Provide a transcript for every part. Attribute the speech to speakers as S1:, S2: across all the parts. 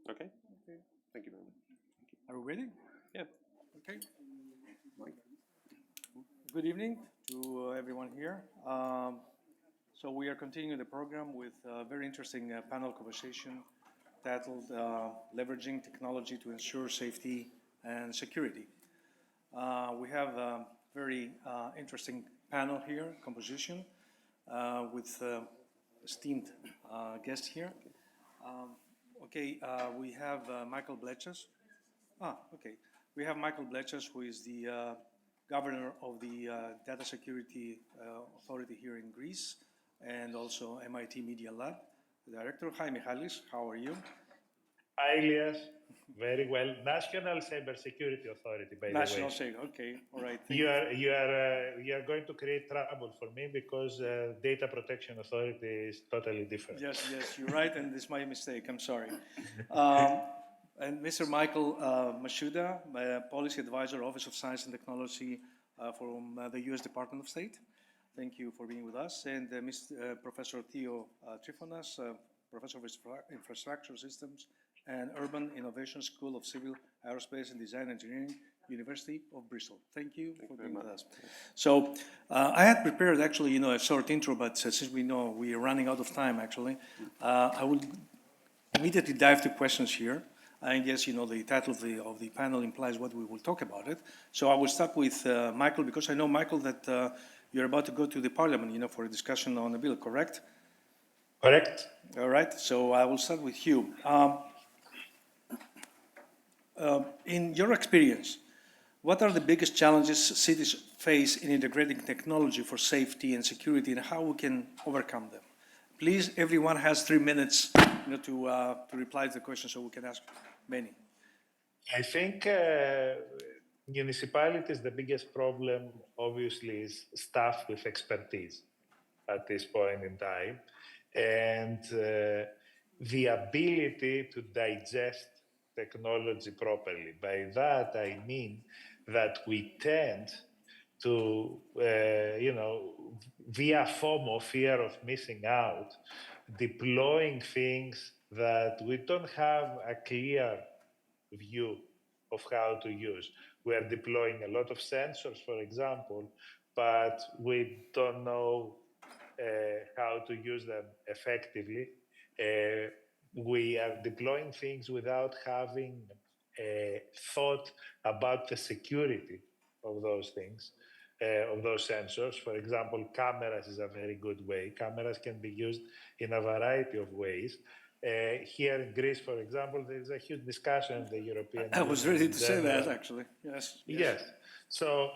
S1: Okay. Thank you very much.
S2: Are we ready?
S1: Yeah.
S2: Okay. Good evening to everyone here. So we are continuing the program with a very interesting panel conversation titled Leveraging Technology to Ensure Safety and Security. We have a very interesting panel here, composition, with esteemed guests here. We have Michael Bleches. Okay. We have Michael Bleches, who is the governor of the Data Security Authority here in Greece, and also MIT Media Lab director. Hi, Michalis. How are you?
S3: Hi, Elias. Very well. National Cybersecurity Authority, by the way.
S2: National Cyber. Okay. All right.
S3: You are going to create trouble for me because Data Protection Authority is totally different.
S2: Yes, you're right, and this is my mistake. I'm sorry. And Mr. Michael Mashuda, Policy Advisor, Office of Science and Technology from the U.S. Department of State. Thank you for being with us. And Professor Theo Trifonas, Professor of Infrastructure Systems and Urban Innovation, School of Civil Aerospace and Design Engineering, University of Bristol. Thank you for being with us. So I had prepared actually, a short intro, but since we know we are running out of time, actually, I will immediately dive to questions here. I guess, the title of the panel implies what we will talk about it. So I will start with Michael, because I know, Michael, that you're about to go to the Parliament, for a discussion on the bill, correct?
S3: Correct.
S2: All right, so I will start with you. In your experience, what are the biggest challenges cities face in integrating technology for safety and security, and how we can overcome them? Please, everyone has 3 minutes to reply to the question, so we can ask many.
S3: I think municipalities, the biggest problem, obviously, is staff with expertise at this point in time. And the ability to digest technology properly. By that, I mean that we tend to, via FOMO, fear of missing out, deploying things that we don't have a clear view of how to use. We are deploying a lot of sensors, for example, but we don't know how to use them effectively. We are deploying things without having thought about the security of those things, of those sensors. For example, cameras is a very good way. Cameras can be used in a variety of ways. Here in Greece, for example, there is a huge discussion in the European Union.
S2: I was ready to say that, actually.
S3: Yes. So,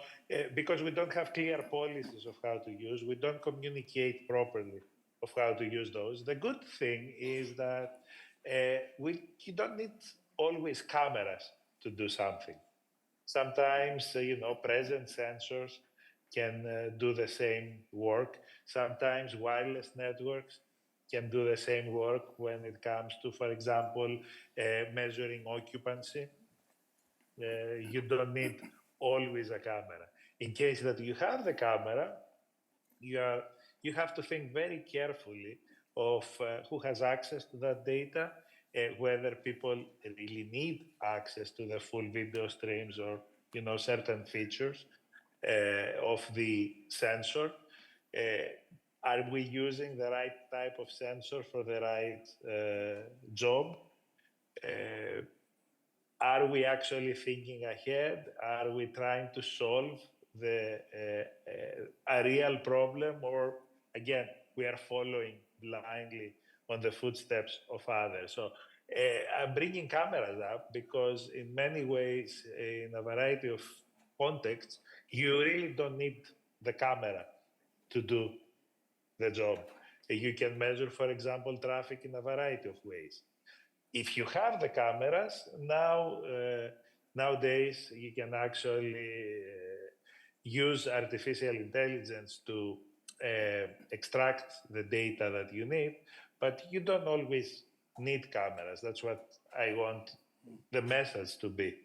S3: because we don't have clear policies of how to use, we don't communicate properly of how to use those. The good thing is that you don't need always cameras to do something. Sometimes, present sensors can do the same work. Sometimes wireless networks can do the same work when it comes to, for example, measuring occupancy. You don't need always a camera. In case that you have the camera, you have to think very carefully of who has access to that data, whether people really need access to the full video streams or certain features of the sensor. Are we using the right type of sensor for the right job? Are we actually thinking ahead? Are we trying to solve a real problem, or again, we are following blindly on the footsteps of others? So I'm bringing cameras up because in many ways, in a variety of contexts, you really don't need the camera to do the job. You can measure, for example, traffic in a variety of ways. If you have the cameras, nowadays you can actually use artificial intelligence to extract the data that you need, but you don't always need cameras. That's what I want the message to be.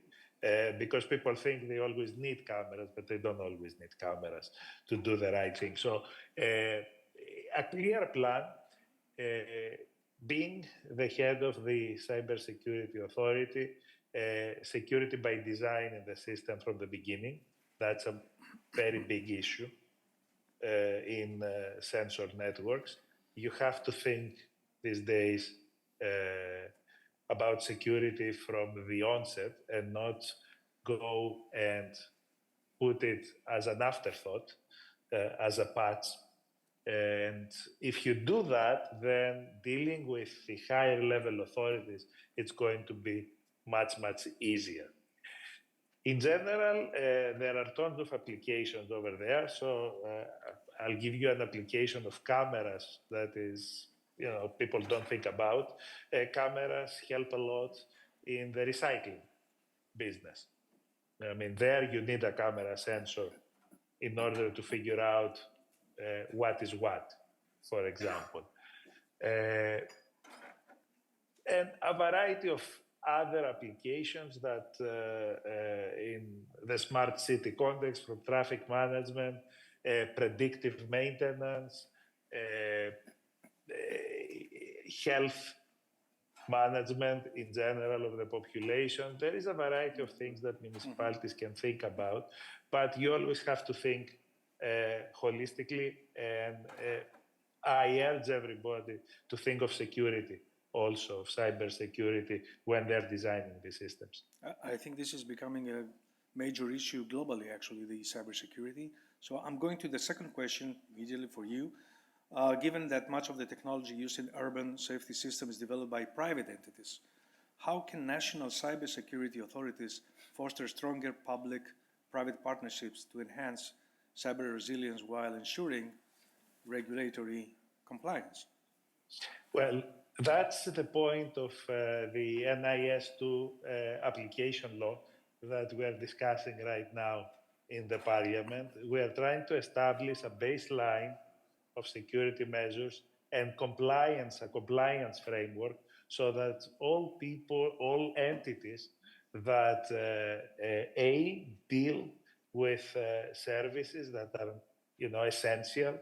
S3: Because people think they always need cameras, but they don't always need cameras to do the right thing. So a clear plan, being the head of the cybersecurity authority, security by design in the system from the beginning, that's a very big issue in sensor networks. You have to think these days about security from the onset and not go and put it as an afterthought, as a patch. And if you do that, then dealing with the higher level authorities, it's going to be much, much easier. In general, there are tons of applications over there. So I'll give you an application of cameras that is, people don't think about. Cameras help a lot in the recycling business. I mean, there you need a camera sensor in order to figure out what is what, for example. And a variety of other applications that in the smart city context, from traffic management, predictive maintenance, health management in general of the population. There is a variety of things that municipalities can think about, but you always have to think holistically, and I urge everybody to think of security also, of cybersecurity, when they're designing the systems.
S2: I think this is becoming a major issue globally, actually, the cybersecurity. So I'm going to the second question immediately for you. Given that much of the technology used in urban safety systems is developed by private entities, how can national cybersecurity authorities foster stronger public-private partnerships to enhance cyber resilience while ensuring regulatory compliance?
S3: Well, that's the point of the NIS2 application law that we are discussing right now in the Parliament. We are trying to establish a baseline of security measures and a compliance framework, so that all people, all entities that deal with services that are, essential,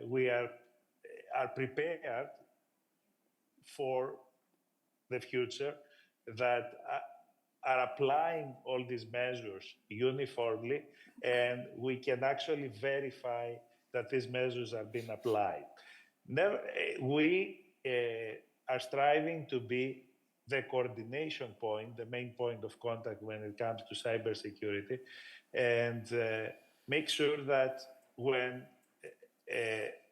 S3: we are prepared for the future, that are applying all these measures uniformly, and we can actually verify that these measures are being applied. We are striving to be the coordination point, the main point of contact when it comes to cybersecurity, and make sure that when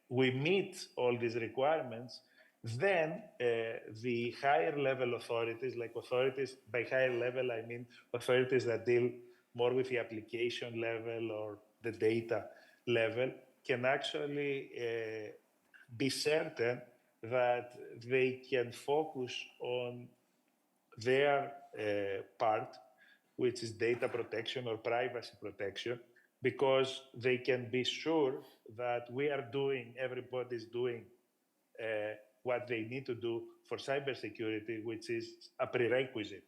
S3: we meet all these requirements, then the higher level authorities, like authorities, by higher level, I mean authorities that deal more with the application level or the data level, can actually be certain that they can focus on their part, which is data protection or privacy protection, because they can be sure that everybody's doing what they need to do for cybersecurity, which is a prerequisite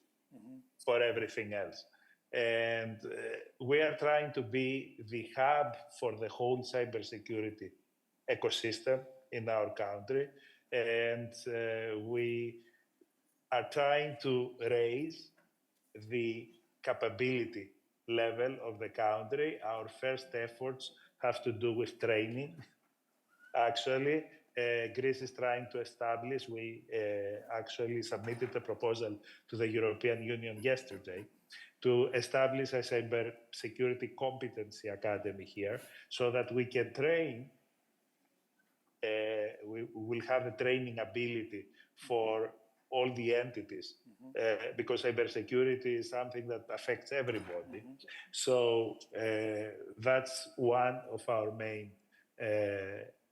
S3: for everything else. And we are trying to be the hub for the whole cybersecurity ecosystem in our country. And we are trying to raise the capability level of the country. Our first efforts have to do with training. Actually, Greece is trying to establish, we actually submitted a proposal to the European Union yesterday to establish a cybersecurity competency academy here, so that we can train, we will have the training ability for all the entities, because cybersecurity is something that affects everybody. So that's one of our main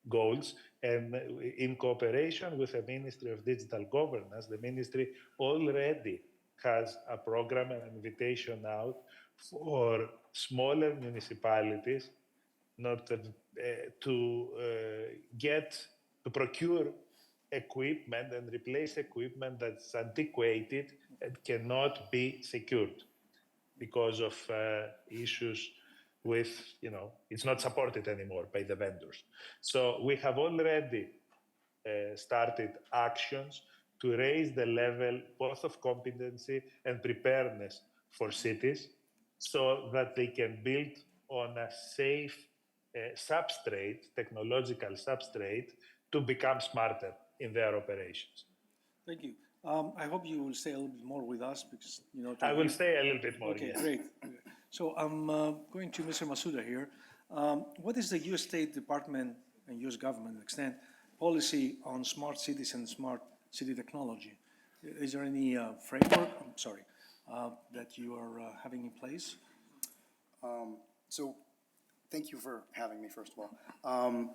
S3: goals. And in cooperation with the Ministry of Digital Governance, the ministry already has a program and an invitation out for smaller municipalities to procure equipment and replace equipment that's antiquated and cannot be secured because of issues with, it's not supported anymore by the vendors. So we have already started actions to raise the level both of competency and preparedness for cities so that they can build on a safe substrate, technological substrate, to become smarter in their operations.
S2: Thank you. I hope you will stay a little bit more with us because,
S3: I will stay a little bit more,
S2: Okay,
S3: yes.
S2: great. So I'm going to Mr. Masuda here. What is the U.S. State Department and U.S. government extent policy on smart cities and smart city technology? Is there any framework, that you are having in place?
S4: So thank you for having me, first of all.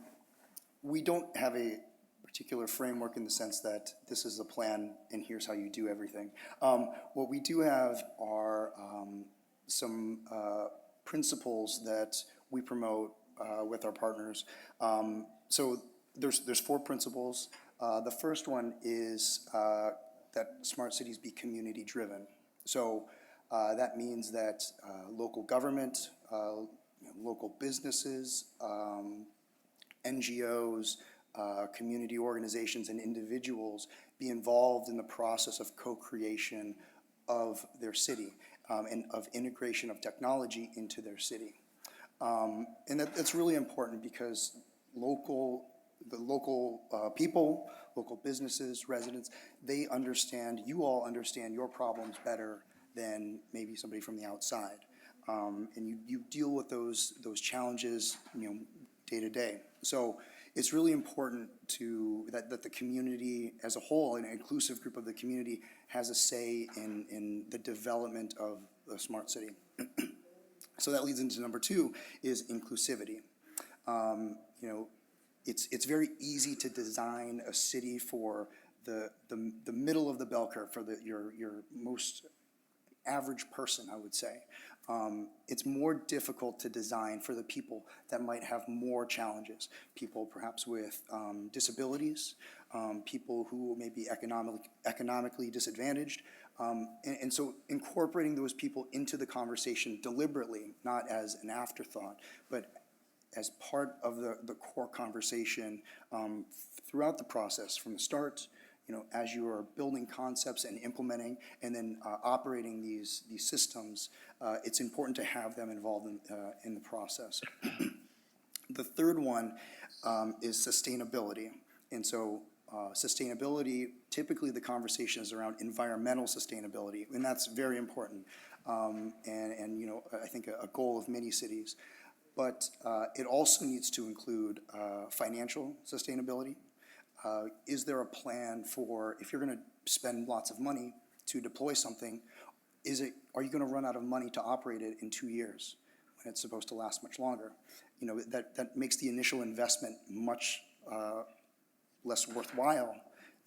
S4: We don't have a particular framework in the sense that this is a plan and here's how you do everything. What we do have are some principles that we promote with our partners. So there's 4 principles. The first one is that smart cities be community driven. So that means that local government, local businesses, NGOs, community organizations and individuals be involved in the process of co-creation of their city and of integration of technology into their city. And that's really important because the local people, local businesses, residents, they understand, you all understand your problems better than maybe somebody from the outside. And you deal with those challenges, day to day. So it's really important that the community as a whole, an inclusive group of the community, has a say in the development of the smart city. So that leads into number 2 is inclusivity. It's very easy to design a city for the middle of the bell curve, for your most average person, I would say. It's more difficult to design for the people that might have more challenges, people perhaps with disabilities, people who may be economically disadvantaged. And so incorporating those people into the conversation deliberately, not as an afterthought, but as part of the core conversation throughout the process, from the start, as you are building concepts and implementing and then operating these systems, it's important to have them involved in the process. The third one is sustainability. And so sustainability, typically the conversation is around environmental sustainability, and that's very important. And I think a goal of many cities. But it also needs to include financial sustainability. Is there a plan for, if you're going to spend lots of money to deploy something, are you going to run out of money to operate it in 2 years when it's supposed to last much longer? That makes the initial investment much less worthwhile.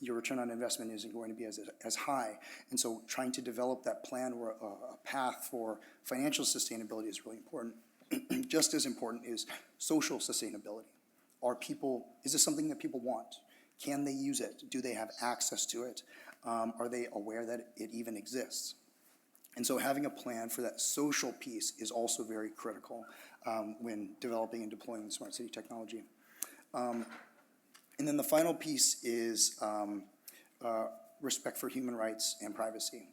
S4: Your return on investment isn't going to be as high. And so trying to develop that plan or a path for financial sustainability is really important. Just as important is social sustainability. Is this something that people want? Can they use it? Do they have access to it? Are they aware that it even exists? And so having a plan for that social piece is also very critical when developing and deploying the smart city technology. And then the final piece is respect for human rights and privacy.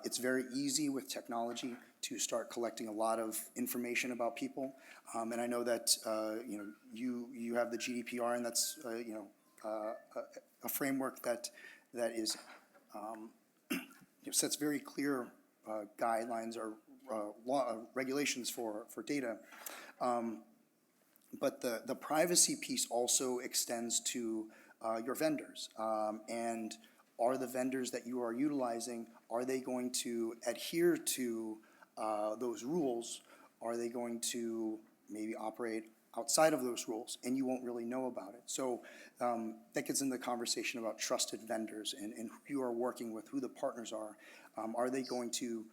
S4: It's very easy with technology to start collecting a lot of information about people. And I know that you have the GDPR, and that's a framework that is sets very clear guidelines or regulations for data. But the privacy piece also extends to your vendors. And are the vendors that you are utilizing, are they going to adhere to those rules? Are they going to maybe operate outside of those rules, and you won't really know about it? So that gets into the conversation about trusted vendors and who you are working with, who the partners are. Are they going to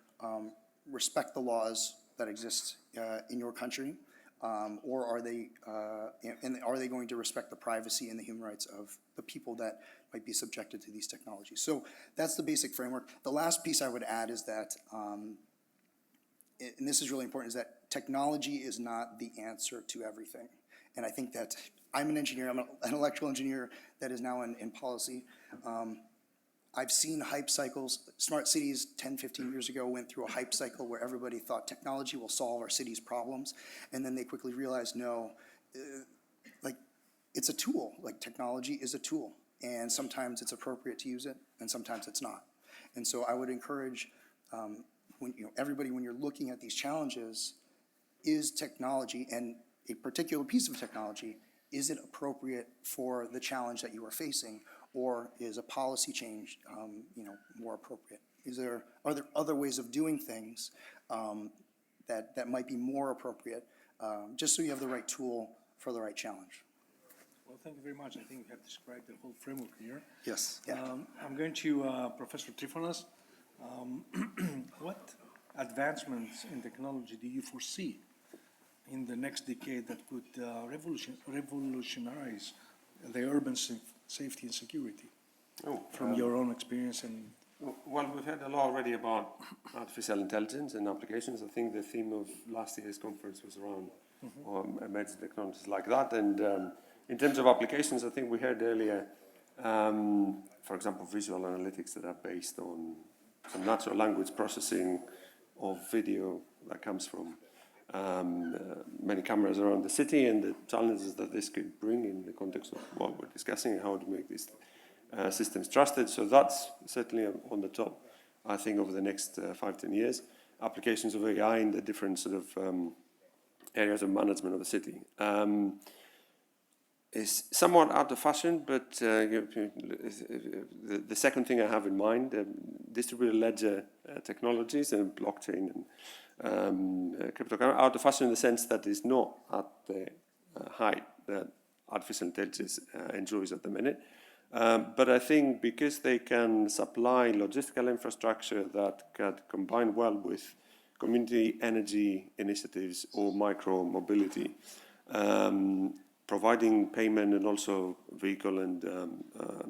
S4: respect the laws that exist in your country? Or are they going to respect the privacy and the human rights of the people that might be subjected to these technologies? So that's the basic framework. The last piece I would add is that, and this is really important, is that technology is not the answer to everything. And I think that I'm an engineer, I'm an electrical engineer that is now in policy. I've seen hype cycles. Smart cities 10, 15 years ago went through a hype cycle where everybody thought technology will solve our city's problems. And then they quickly realized, no, like it's a tool, like technology is a tool. And sometimes it's appropriate to use it and sometimes it's not. And so I would encourage everybody, when you're looking at these challenges, is technology and a particular piece of technology, is it appropriate for the challenge that you are facing, or is a policy change, more appropriate? Are there other ways of doing things that might be more appropriate, just so you have the right tool for the right challenge?
S2: Well, thank you very much. I think you have described the whole framework here.
S4: Yes. Yeah.
S2: I'm going to Professor Trifonas. What advancements in technology do you foresee in the next decade that could revolutionize the urban safety and security? From your own experience and...
S1: Well, we've heard a lot already about artificial intelligence and applications. I think the theme of last year's conference was around emerging technologies like that. And in terms of applications, I think we heard earlier, for example, visual analytics that are based on some natural language processing of video that comes from many cameras around the city, and the challenges that this could bring in the context of what we're discussing, how to make these systems trusted. So that's certainly on the top, I think, over the next 5-10 years. Applications of AI in the different sort of areas of management of the city. Is somewhat out of fashion, but the second thing I have in mind, distributed ledger technologies and blockchain and cryptocurrency, out of fashion in the sense that it's not at the height that artificial intelligence enjoys at the minute. But I think because they can supply logistical infrastructure that can combine well with community energy initiatives or micro mobility, providing payment and also vehicle and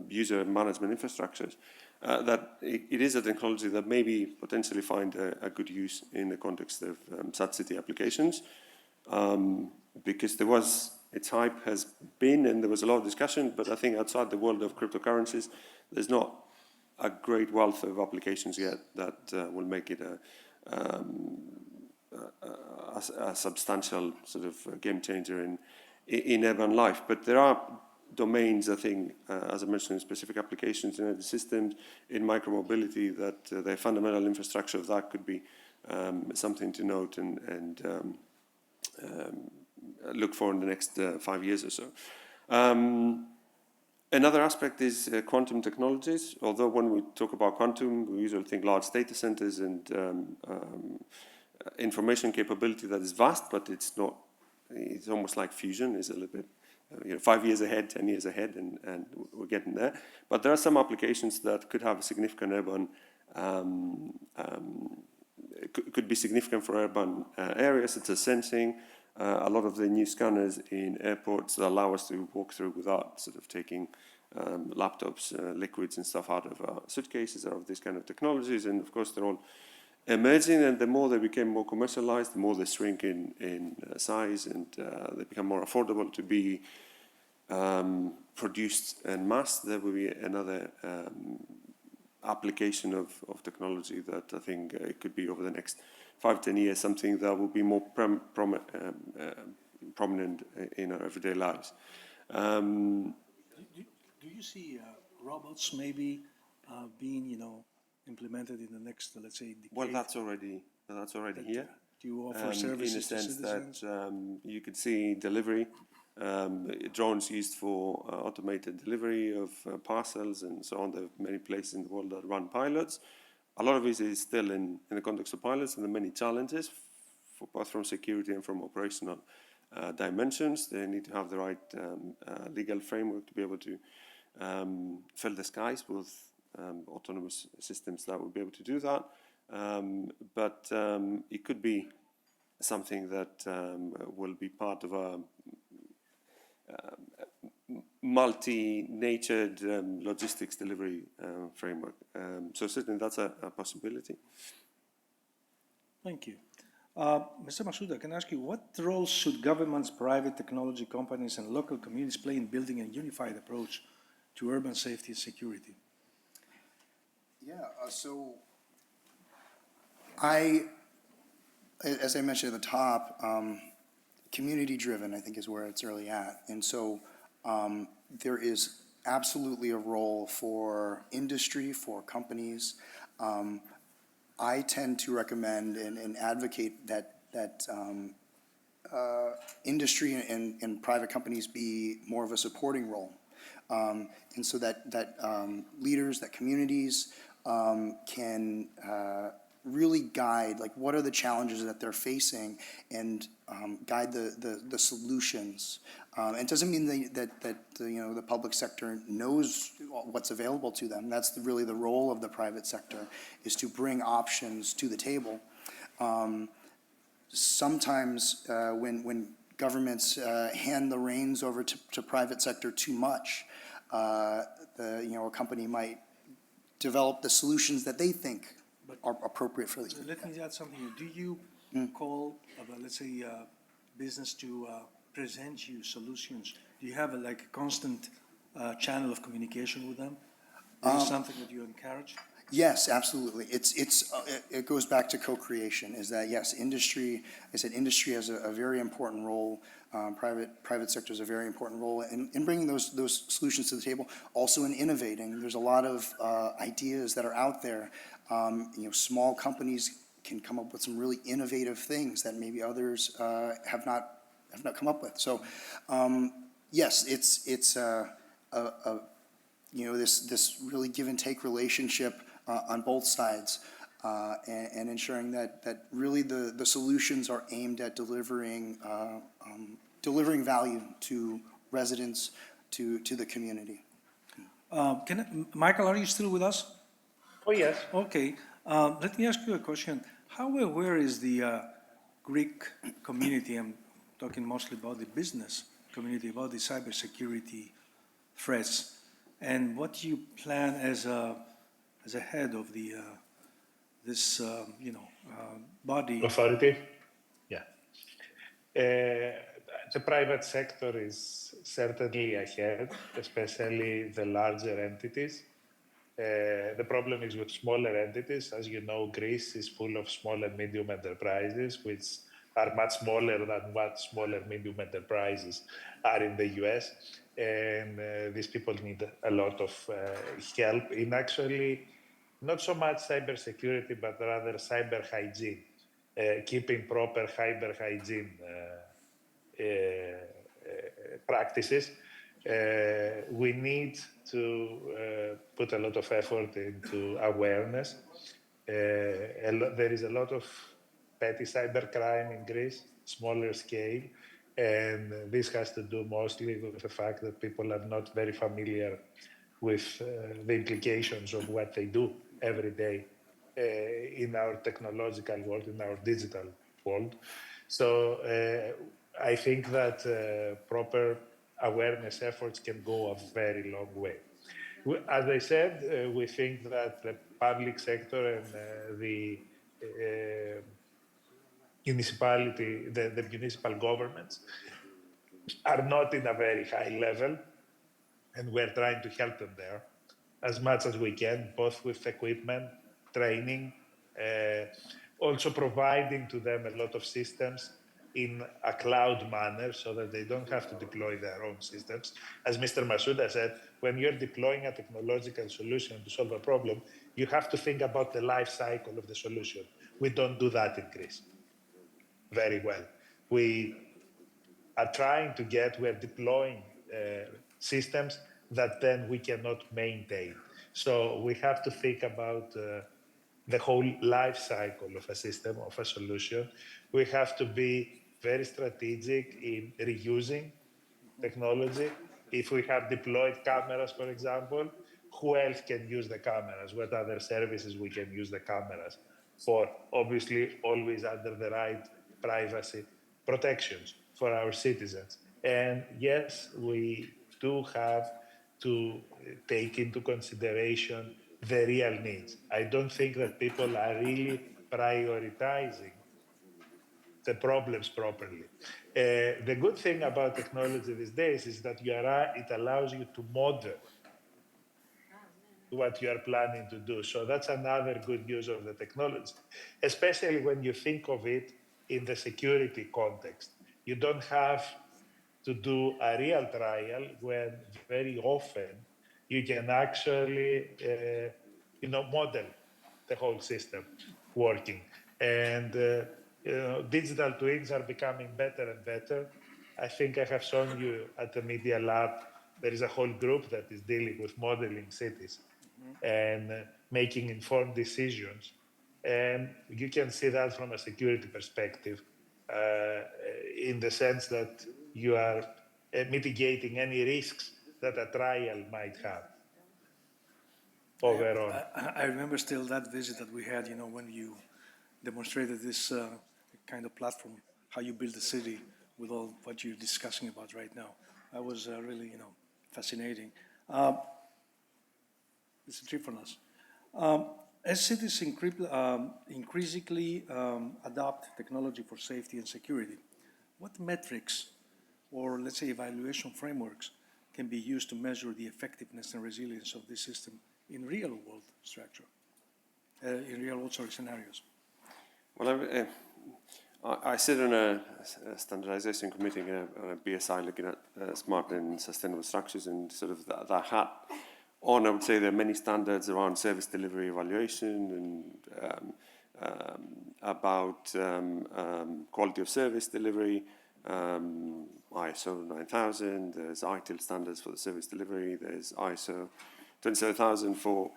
S1: user management infrastructures, that it is a technology that maybe potentially find a good use in the context of such city applications, because there was, its hype has been, and there was a lot of discussion, but I think outside the world of cryptocurrencies, there's not a great wealth of applications yet that will make it a substantial sort of game changer in urban life. But there are domains, I think, as I mentioned, specific applications in the systems, in micromobility, that the fundamental infrastructure of that could be something to note and look for in the next 5 years or so. Another aspect is quantum technologies, although when we talk about quantum, we usually think large data centers and information capability that is vast, but it's not. It's almost like fusion, is a little bit 5 years ahead, 10 years ahead, and we're getting there. But there are some applications that could have a significant urban, could be significant for urban areas, such as sensing. A lot of the new scanners in airports that allow us to walk through without sort of taking laptops, liquids and stuff out of our suitcases, are of these kind of technologies. And of course, they're all emerging, and the more they became more commercialized, the more they shrink in size, and they become more affordable to be produced en masse. There will be another application of technology that I think it could be over the next 5-10 years, something that will be more prominent in our everyday lives.
S2: Do you see robots maybe being, implemented in the next, let's say, decade?
S1: Well, that's already here.
S2: Do you offer services
S1: in a sense
S2: to citizens?
S1: that you could see delivery, drones used for automated delivery of parcels and so on. There are many places in the world that run pilots. A lot of it is still in the context of pilots, and there are many challenges, both from security and from operational dimensions. They need to have the right legal framework to be able to fill the skies with autonomous systems that will be able to do that. But it could be something that will be part of a multi-natured logistics delivery framework. So certainly that's a possibility.
S2: Thank you. Mr. Masuda, can I ask you, what role should governments, private technology companies, and local communities play in building a unified approach to urban safety and security?
S4: Yeah, so as I mentioned at the top, community-driven, I think, is where it's really at. And so there is absolutely a role for industry, for companies. I tend to recommend and advocate that industry and private companies be more of a supporting role. And so that leaders, that communities can really guide, like, what are the challenges that they're facing, and guide the solutions. It doesn't mean that the public sector knows what's available to them. That's really the role of the private sector, is to bring options to the table. Sometimes when governments hand the reins over to private sector too much, a company might develop the solutions that they think are appropriate for the.
S2: Let me add something here. Do you call, let's say, business to present you solutions? Do you have a constant channel of communication with them? Is this something that you encourage?
S4: Yes, absolutely. It goes back to co-creation. Is that, yes, industry? I said industry has a very important role. Private sector has a very important role in bringing those solutions to the table. Also in innovating. There's a lot of ideas that are out there. Small companies can come up with some really innovative things that maybe others have not come up with. So, yes, it's this really give and take relationship on both sides, and ensuring that really the solutions are aimed at delivering value to residents, to the community.
S2: Michael, are you still with us?
S3: Oh, yes.
S2: Okay. Let me ask you a question. How aware is the Greek community, I'm talking mostly about the business community, about the cybersecurity threats, and what do you plan as a head of this body?
S3: Authority? Yeah. The private sector is certainly ahead, especially the larger entities. The problem is with smaller entities. As you know, Greece is full of small and medium enterprises, which are much smaller than what small and medium enterprises are in the US. And these people need a lot of help in actually not so much cybersecurity, but rather cyber hygiene, keeping proper cyber hygiene practices. We need to put a lot of effort into awareness. There is a lot of petty cybercrime in Greece, smaller scale, and this has to do mostly with the fact that people are not very familiar with the implications of what they do every day in our technological world, in our digital world. So I think that proper awareness efforts can go a very long way. As I said, we think that the public sector and the municipal governments are not in a very high level, and we're trying to help them there as much as we can, both with equipment, training, also providing to them a lot of systems in a cloud manner so that they don't have to deploy their own systems. As Mr. Masuda said, when you're deploying a technological solution to solve a problem, you have to think about the life cycle of the solution. We don't do that in Greece very well. We are trying to we're deploying systems that then we cannot maintain. So we have to think about the whole life cycle of a system, of a solution. We have to be very strategic in reusing technology. If we have deployed cameras, for example, who else can use the cameras? What other services we can use the cameras for? Obviously, always under the right privacy protections for our citizens. And yes, we do have to take into consideration the real needs. I don't think that people are really prioritizing the problems properly. The good thing about technology these days is that it allows you to model what you are planning to do. So that's another good use of the technology, especially when you think of it in the security context. You don't have to do a real trial when very often you can actually, model the whole system working. And digital twins are becoming better and better. I think I have shown you at the Media Lab, there is a whole group that is dealing with modeling cities and making informed decisions. And you can see that from a security perspective, in the sense that you are mitigating any risks that a trial might have overall.
S2: I remember still that visit that we had, when you demonstrated this kind of platform, how you build a city with all what you're discussing about right now. That was really, fascinating. It's a trip for us. As cities increasingly adopt technology for safety and security, what metrics or, let's say, evaluation frameworks can be used to measure the effectiveness and resilience of this system in real-world structure, in real-world scenarios?
S1: Well, I sit on a standardization committee on a BSI looking at smart and sustainable structures, and sort of that hat on, I would say there are many standards around service delivery evaluation and about quality of service delivery, ISO 9000, there's ITIL standards for the service delivery, there's ISO 27000 for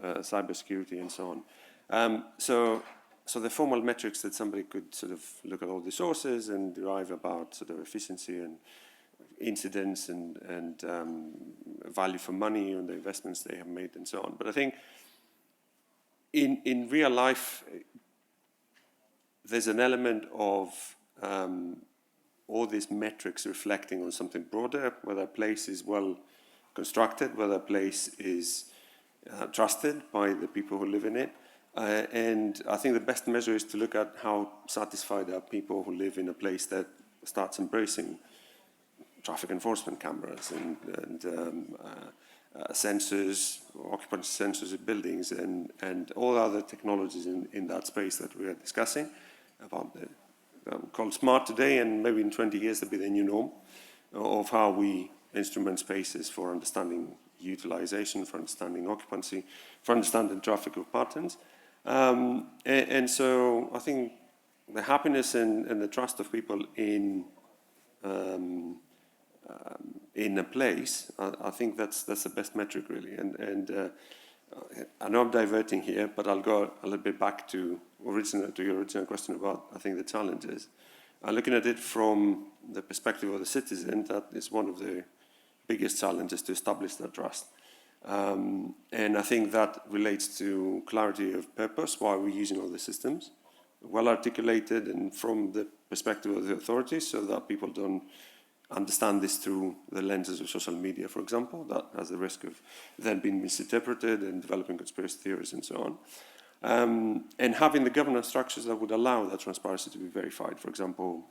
S1: cybersecurity and so on. So the formal metrics that somebody could sort of look at all the sources and derive about sort of efficiency and incidents and value for money on the investments they have made and so on. But I think in real life, there's an element of all these metrics reflecting on something broader, whether a place is well constructed, whether a place is trusted by the people who live in it. And I think the best measure is to look at how satisfied are people who live in a place that starts embracing traffic enforcement cameras and sensors, occupancy sensors in buildings, and all other technologies in that space that we are discussing about called smart today, and maybe in 20 years there'll be the new norm of how we instrument spaces for understanding utilization, for understanding occupancy, for understanding traffic patterns. And so I think the happiness and the trust of people in a place, I think that's the best metric really. And I know I'm diverting here, but I'll go a little bit back to your original question about, I think, the challenges. Looking at it from the perspective of the citizen, that is one of the biggest challenges to establish that trust. And I think that relates to clarity of purpose, why we're using all the systems, well articulated and from the perspective of the authorities, so that people don't understand this through the lenses of social media, for example, that has the risk of then being misinterpreted and developing conspiracy theories and so on. And having the governance structures that would allow that transparency to be verified. For example,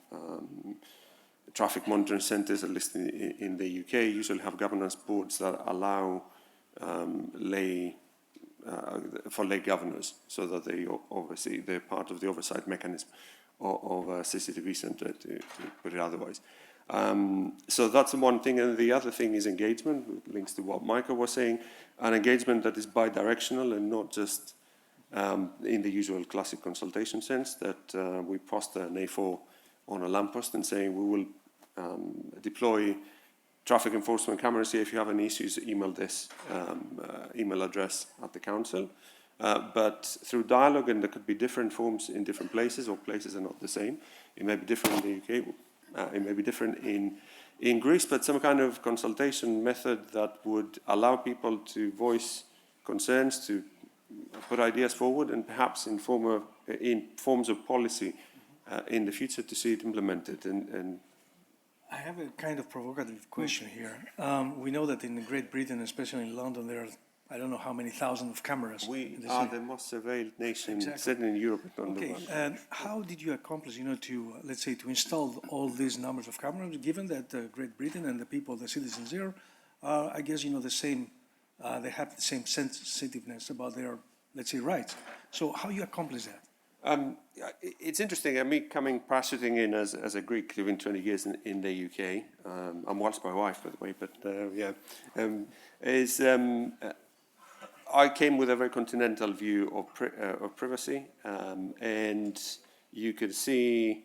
S1: traffic monitoring centres, at least in the UK, usually have governance boards that allow for lay governors, so that they're part of the oversight mechanism of a CCTV centre, to put it otherwise. So that's one thing, and the other thing is engagement, which links to what Michael was saying, an engagement that is bi-directional and not just in the usual classic consultation sense, that we post an A4 on a lamppost and saying we will deploy traffic enforcement cameras here. If you have any issues, email this email address at the council. But through dialogue, and there could be different forms in different places, or places are not the same. It may be different in the UK, it may be different in Greece, but some kind of consultation method that would allow people to voice concerns, to put ideas forward, and perhaps in forms of policy in the future to see it implemented. And
S2: I have a kind of provocative question here. We know that in Great Britain, especially in London, there are I don't know how many thousands of cameras.
S1: We
S2: in the
S1: are
S2: city.
S1: the most surveilled nation,
S2: Exactly.
S1: certainly in Europe, if not in the
S2: Okay,
S1: world.
S2: and how did you accomplish, to, let's say, to install all these numbers of cameras, given that Great Britain and the people, the citizens there, I guess, the same, they have the same sensitiveness about their, let's say, rights. So how you accomplish that?
S1: It's interesting. Me coming parachuting in as a Greek, living 20 years in the UK. I'm Welsh by wife, by the way, but I came with a very continental view of privacy, and you could see,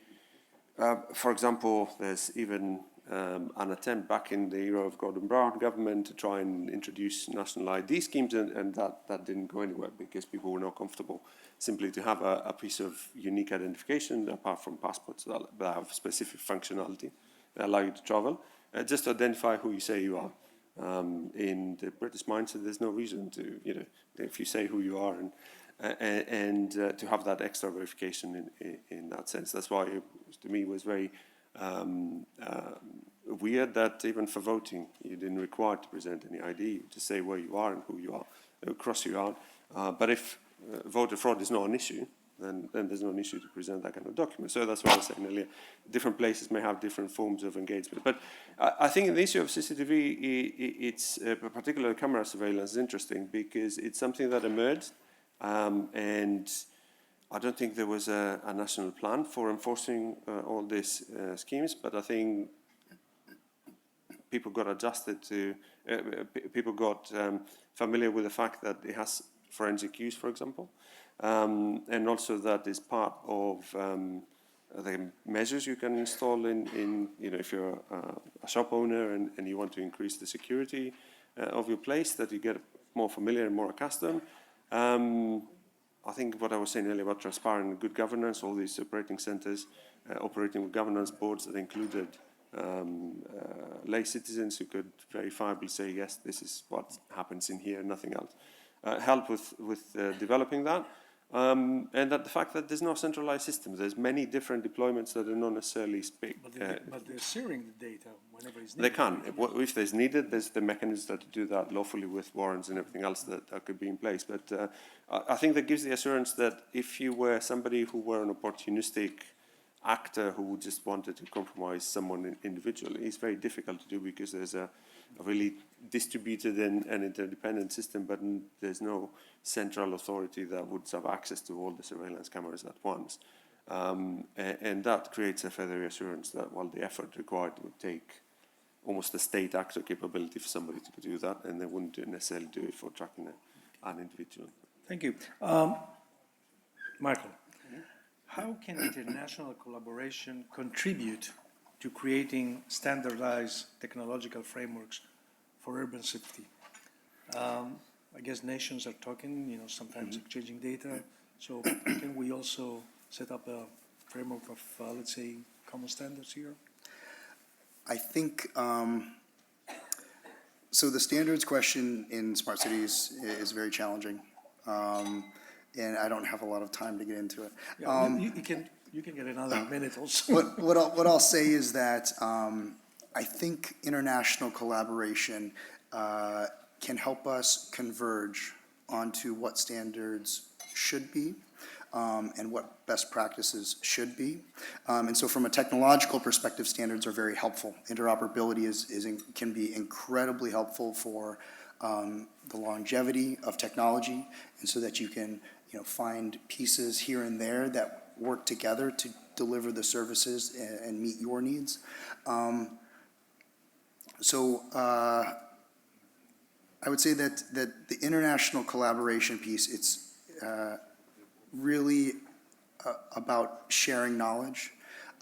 S1: for example, there's even an attempt back in the era of Gordon Brown government to try and introduce national ID schemes, and that didn't go anywhere because people were not comfortable simply to have a piece of unique identification, apart from passports that have specific functionality that allow you to travel, just to identify who you say you are. In the British mindset, there's no reason to, if you say who you are, and to have that extra verification in that sense. That's why it, to me, was very weird that even for voting, you didn't require to present any ID. You just say where you are and who you are. They would cross you out. But if voter fraud is not an issue, then there's no issue to present that kind of document. So that's what I was saying earlier. Different places may have different forms of engagement. But I think the issue of CCTV, it's particularly camera surveillance, is interesting because it's something that emerged, and I don't think there was a national plan for enforcing all these schemes, but I think people got adjusted to, people got familiar with the fact that it has forensic use, for example. And also that is part of the measures you can install in if you're a shop owner and you want to increase the security of your place, that you get more familiar and more accustomed. I think what I was saying earlier about transparent and good governance, all these operating centers operating with governance boards that included lay citizens who could verifiably say, yes, this is what happens in here, nothing else. Help with developing that. And that the fact that there's no centralized system, there's many different deployments that are not necessarily
S2: But they're sharing the data whenever it's needed.
S1: they can. If there's needed, there's the mechanisms that do that lawfully with warrants and everything else that could be in place. But I think that gives the assurance that if you were somebody who were an opportunistic actor who just wanted to compromise someone individually, it's very difficult to do because there's a really distributed and interdependent system, but there's no central authority that would have access to all the surveillance cameras at once. And that creates a further assurance that while the effort required would take almost a state actor capability for somebody to do that, and they wouldn't necessarily do it for tracking an individual.
S2: Thank you. Michael, how can international collaboration contribute to creating standardized technological frameworks for urban safety? I guess nations are talking, sometimes exchanging data. So can we also set up a framework of, let's say, common standards here?
S4: I think, so the standards question in smart cities is very challenging. And I don't have a lot of time to get into it.
S2: Yeah, you can get another minute also.
S4: What I'll say is that I think international collaboration can help us converge onto what standards should be and what best practices should be. And so from a technological perspective, standards are very helpful. Interoperability can be incredibly helpful for the longevity of technology, and so that you can find pieces here and there that work together to deliver the services and meet your needs. I would say that the international collaboration piece, it's really about sharing knowledge,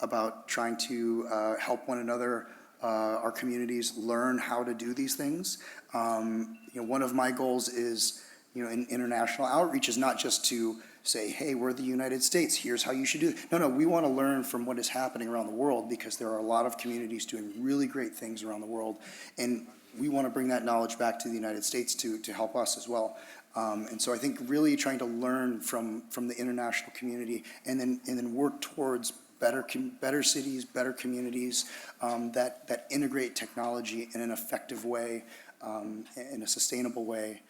S4: about trying to help one another, our communities learn how to do these things. One of my goals is, in international outreach is not just to say, hey, we're the United States, here's how you should do it. No, we want to learn from what is happening around the world, because there are a lot of communities doing really great things around the world, and we want to bring that knowledge back to the United States to help us as well. And so I think really trying to learn from the international community, and then work towards better cities, better communities that integrate technology in an effective way, in a sustainable way,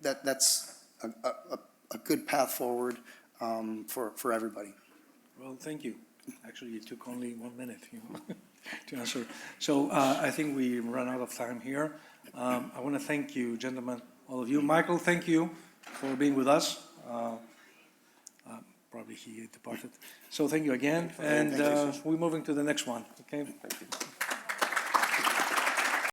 S4: that's a good path forward for everybody.
S2: Well, thank you. Actually, it took only 1 minute, to answer. So I think we run out of time here. I want to thank you, gentlemen, all of you. Michael, thank you for being with us. Probably he departed. So thank you again, and we're moving to the next one. Okay.
S1: Thank you.